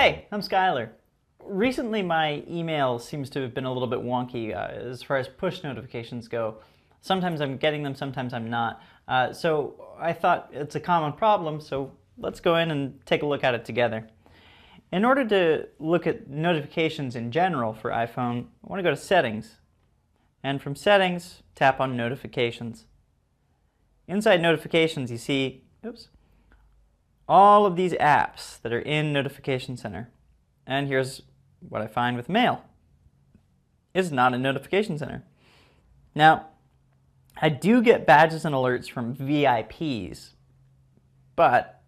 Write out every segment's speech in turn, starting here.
Hey, I'm Skylar. Recently my email seems to have been a little bit wonky as far as push notifications go. Sometimes I'm getting them, sometimes I'm not. So I thought it's a common problem, so let's go in and take a look at it together. In order to look at notifications in general for iPhone, I want to go to Settings. And from Settings, tap on Notifications. Inside Notifications you see, all of these apps that are in Notification Center. And here's what I find with Mail. It's not in Notification Center. Now, I do get badges and alerts from VIPs, but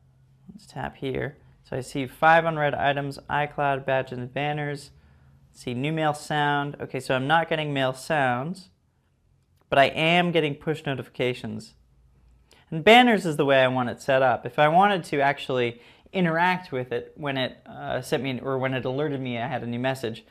let's tap here. So I see 5 unread items, iCloud, badges and banners. See new mail sound. Okay, so I'm not getting mail sounds, but I am getting push notifications. And banners is the way I want it set up. If I wanted to actually interact with it when it sent me, or when it alerted me I had a new message,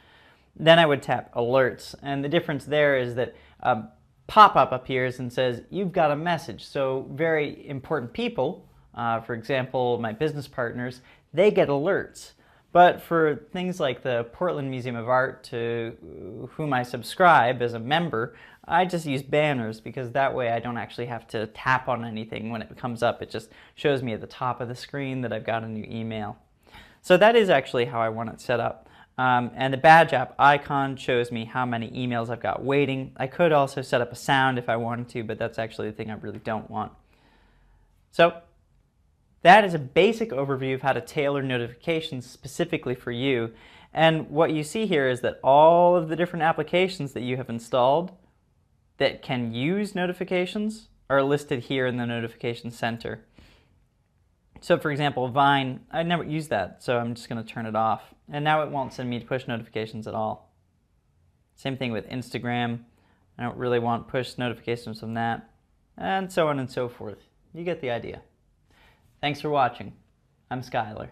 then I would tap alerts. And the difference there is that a pop-up appears and says, you've got a message. So very important people, for example, my business partners, they get alerts. But for things like the Portland Museum of Art, to whom I subscribe as a member, I just use banners because that way I don't actually have to tap on anything when it comes up. It just shows me at the top of the screen that I've got a new email. So that is actually how I want it set up. And the badge app icon shows me how many emails I've got waiting. I could also set up a sound if I wanted to, but that's actually the thing I really don't want. So that is a basic overview of how to tailor notifications specifically for you. And what you see here is that all of the different applications that you have installed that can use notifications are listed here in the Notification Center. So for example, Vine, I never use that, so I'm just going to turn it off. And now it won't send me push notifications at all. Same thing with Instagram. I don't really want push notifications from that. And so on and so forth. You get the idea. Thanks for watching. I'm Skylar.